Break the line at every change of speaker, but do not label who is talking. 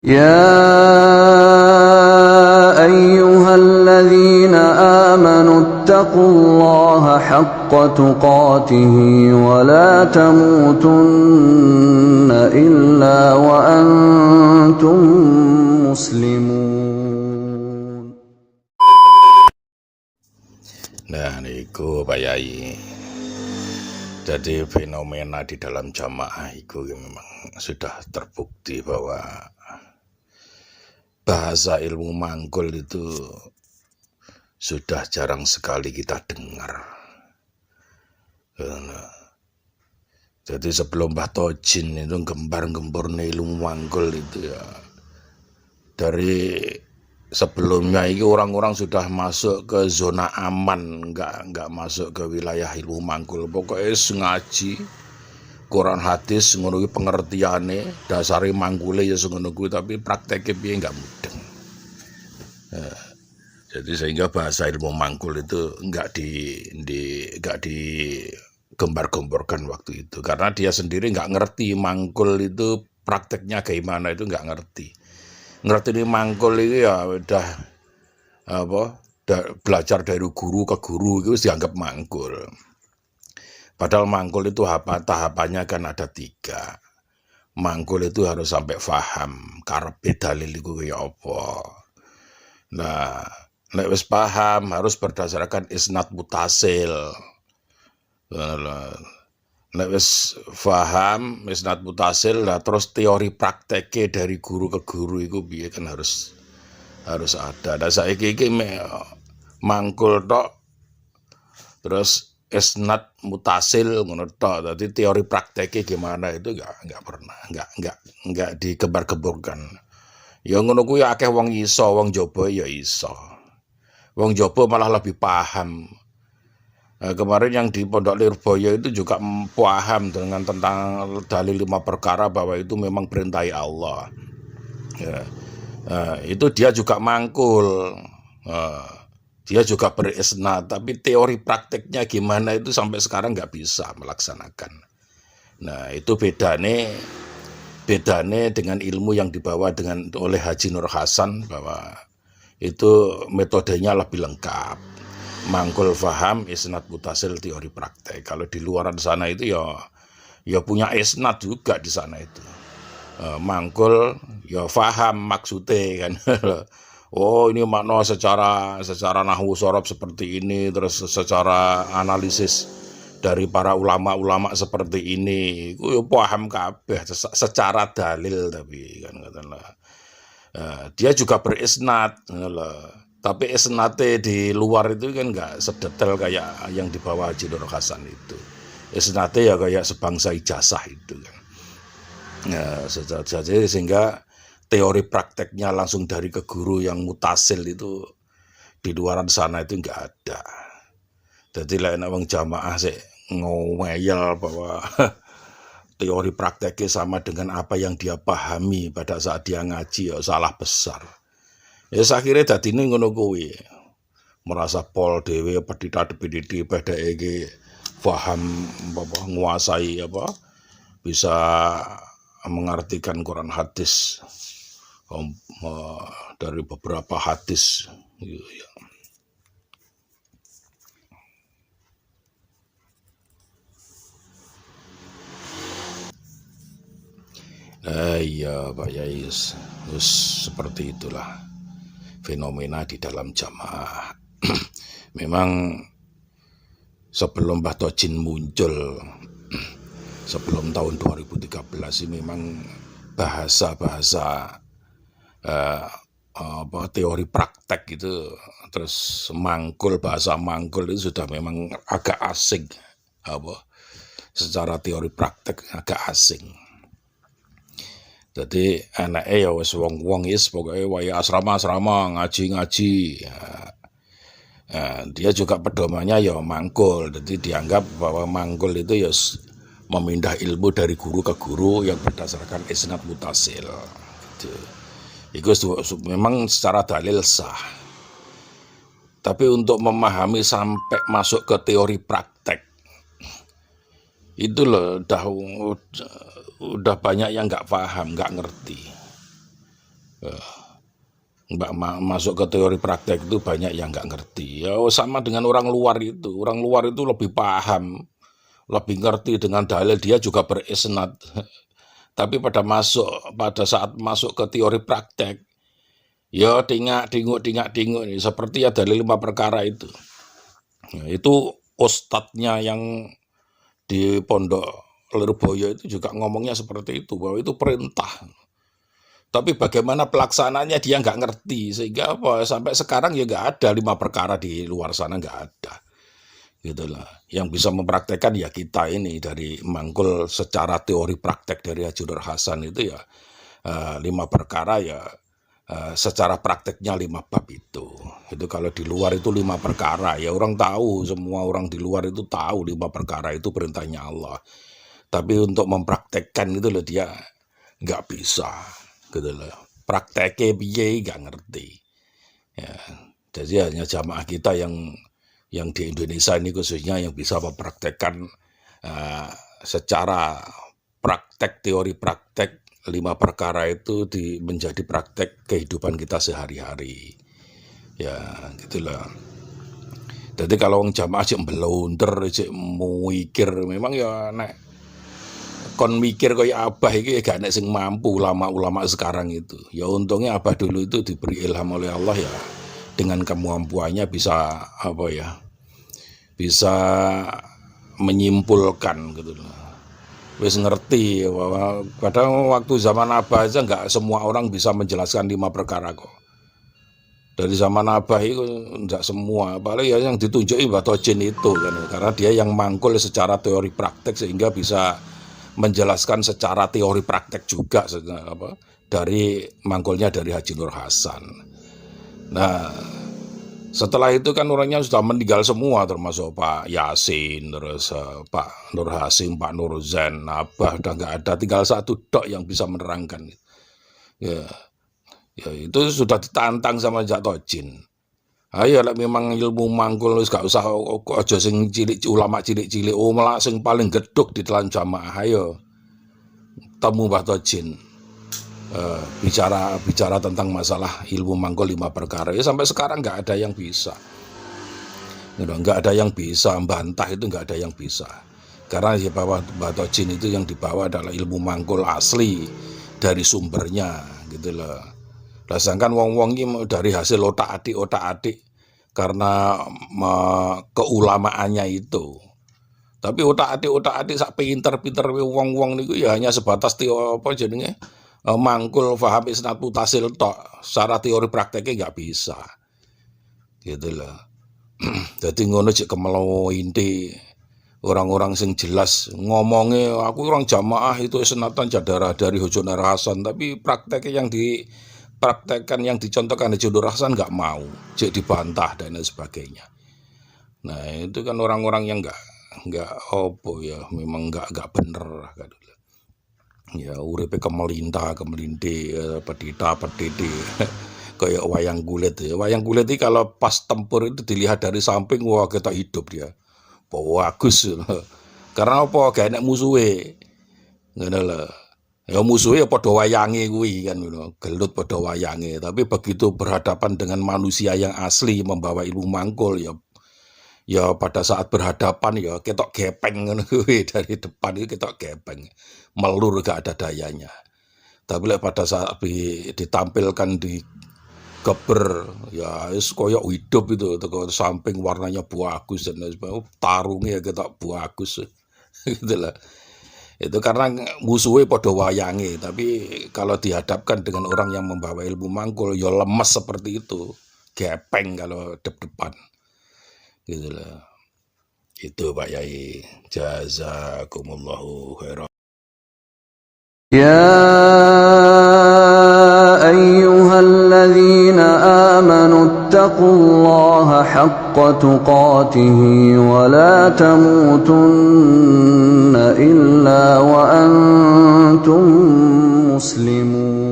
يا أيها الذين آمنوا اتقوا الله حق تقاته ولا تموتن إلا وأنتم مسلمون.
Nah, niku Pak Yai. Jadi fenomena di dalam jamaah itu memang sudah terbukti bahwa bahasa ilmu manggul itu sudah jarang sekali kita dengar. Jadi sebelum Mbah Tojin itu gembar-gembornya ilmu manggul itu ya, dari sebelumnya itu orang-orang sudah masuk ke zona aman, nggak masuk ke wilayah ilmu manggul. Pokoknya ngaji Quran hadis ngono kuwi pengertiane, dasare manggule ya ngono kuwi, tapi prakteknya piye nggak mudeng. Jadi sehingga bahasa ilmu manggul itu nggak di gembar-gemborkan waktu itu, karena dia sendiri nggak ngerti manggul itu prakteknya gimana, itu nggak ngerti. Ngerti ini manggul itu ya udah belajar dari guru ke guru itu dianggap manggul. Padahal manggul itu tahapannya kan ada 3. Manggul itu harus sampai paham karepe dalil iku kaya apa. Nah, nek wis paham harus berdasarkan isnad mutasil. Nek wis paham isnad mutasil, lah terus teori prakteknya dari guru ke guru itu piye kan harus ada. Nah saiki iki mangkul tok terus isnad mutasil ngono tok. Dadi teori prakteknya gimana itu enggak pernah, enggak digembar-gemborkan. Ya ngono kuwi akeh wong iso, wong jaba ya iso. Wong jaba malah lebih paham. Kemarin yang di Pondok Lirboyo itu juga paham tentang dalil 5 perkara bahwa itu memang perintah Allah. Ya. Itu dia juga mangkul, dia juga berisnad, tapi teori prakteknya gimana itu sampai sekarang nggak bisa melaksanakan. Nah itu bedane dengan ilmu yang dibawa oleh Haji Nur Hasan, bahwa itu metodenya lebih lengkap. Mangkul faham, isnad mutasil, teori praktek. Kalau di luaran sana itu ya punya isnad juga di sana itu. Mangkul ya faham maksudnya kan. Oh ini makna secara nahwu sorob seperti ini, terus secara analisis dari para ulama seperti ini, itu ya paham kabeh secara dalil, tapi kan katakanlah dia juga berisnad, tapi isnate di luar itu kan nggak sedetail kayak yang di bawah Haji Nur Hasan itu. Isnate ya kayak sebangsa ijazah itu kan. Ya, jadi sehingga teori prakteknya langsung dari ke guru yang mutasil itu di luaran sana itu nggak ada. Jadi lain wong jamaah sih ngomel bahwa teori prakteknya sama dengan apa yang dia pahami pada saat dia ngaji, ya salah besar. Ya akhirnya dadi ngono kuwi. Merasa pol dhewe pedhita-pedhiti pada iki paham nguasai bisa mengartikan Quran hadis dari beberapa hadis gitu ya. Iya Pak Yai, seperti itulah fenomena di dalam jamaah. Memang sebelum Mbah Tojin muncul, sebelum tahun 2013 ini memang bahasa-bahasa teori praktek itu, terus mangkul, bahasa mangkul itu sudah memang agak asing, secara teori praktek agak asing. Jadi enake ya wis wong-wong pokoke waya asrama ngaji. Dia juga pedomannya ya mangkul. Jadi dianggap bahwa mangkul itu ya memindah ilmu dari guru ke guru yang berdasarkan isnad mutasil. Itu memang secara dalil sah. Tapi untuk memahami sampai masuk ke teori praktek, itu loh udah banyak yang nggak paham, nggak ngerti. Masuk ke teori praktek itu banyak yang nggak ngerti. Ya sama dengan orang luar itu. Orang luar itu lebih paham, lebih ngerti dengan dalil, dia juga berisnad. Tapi pada saat masuk ke teori praktek, ya tinguk nih, seperti ada 5 perkara itu. Ya, itu ustadznya yang di Pondok Lirboyo itu juga ngomongnya seperti itu, bahwa itu perintah. Tapi bagaimana pelaksananya dia nggak ngerti, sehingga sampai sekarang ya nggak ada 5 perkara di luar sana, nggak ada. Gitulah. Yang bisa mempraktekkan ya kita ini dari mangkul secara teori praktek dari Haji Nur Hasan itu ya 5 perkara ya secara prakteknya 5 bab itu. Itu kalau di luar itu 5 perkara ya orang tahu, semua orang di luar itu tahu 5 perkara itu perintahnya Allah. Tapi untuk mempraktekkan itu loh dia nggak bisa. Gitu loh. Prakteknya piye nggak ngerti. Ya, jadi hanya jamaah kita yang di Indonesia ini khususnya yang bisa mempraktekkan secara praktek, teori praktek 5 perkara itu menjadi praktek kehidupan kita sehari-hari. Ya, gitulah. Jadi kalau orang jamaah cek belonder, cek mikir, memang ya nek kon mikir kaya Abah itu ya gak nek sing mampu ulama-ulama sekarang itu. Ya untungnya Abah dulu itu diberi ilham oleh Allah ya, dengan kemampuannya bisa bisa menyimpulkan gitu loh. Wis ngerti bahwa pada waktu zaman Abah aja nggak semua orang bisa menjelaskan 5 perkara kok. Dari zaman Abah itu nggak semua, apalagi ya yang ditunjuki Mbah Tojin itu kan, karena dia yang mangkul secara teori praktek sehingga bisa menjelaskan secara teori praktek juga dari mangkulnya dari Haji Nur Hasan. Nah, setelah itu kan orangnya sudah meninggal semua, termasuk Pak Yasin, terus Pak Nur Hasim, Pak Nur Zain, Abah udah nggak ada, tinggal satu dok yang bisa menerangkan. Ya itu sudah ditantang sama Jat Tojin. Ayo lah memang ilmu mangkul gak usah aja sing cilik, ulama cilik-cilik, malah sing paling geduk di dalam jamaah. Ayo temu Mbah Tojin. Bicara tentang masalah ilmu mangkul 5 perkara ya sampai sekarang nggak ada yang bisa, nggak ada yang bisa bantah, itu nggak ada yang bisa, karena ya bahwa Mbah Tojin itu yang dibawa adalah ilmu mangkul asli dari sumbernya gitu loh. Sedangkan wong-wong ini dari hasil otak-atik karena keulamaannya itu. Tapi otak-atik sak pinter-pinter wong-wong niku ya hanya sebatas mangkul faham isnad mutasil tok, secara teori prakteknya nggak bisa. Gitu loh. Jadi ngono cek kemelo inti orang-orang sing jelas ngomongnya aku orang jamaah itu senatan jadara dari Haji Nur Hasan, tapi prakteknya yang dipraktekkan yang dicontohkan Haji Nur Hasan nggak mau, cek dibantah dan lain sebagainya. Nah itu kan orang-orang yang nggak memang nggak bener kan. Ya uripe kemelinti pedita kayak wayang kulit ya. Wayang kulit ini kalau pas tempur itu dilihat dari samping wah kita hidup dia. Bagus. Karena apa? Gak enak musuhe. Ngono lho. Ya musuhe ya padha wayange kuwi kan ngono. Gelut padha wayange, tapi begitu berhadapan dengan manusia yang asli membawa ilmu mangkul ya pada saat berhadapan ya ketok gepeng ngono kuwi, dari depan itu ketok gepeng. Melur gak ada dayanya. Tapi pada saat ditampilkan di geber ya wis koyo hidup itu teko samping warnanya bagus dan tarungnya ketok bagus. Gitulah. Itu karena musuhnya padha wayange, tapi kalau dihadapkan dengan orang yang membawa ilmu mangkul ya lemes seperti itu. Gepeng kalau depan. Gitulah. Itu Pak Yai. Jazakumullahu khairan.
يا أيها الذين آمنوا اتقوا الله حق تقاته ولا تموتن إلا وأنتم مسلمون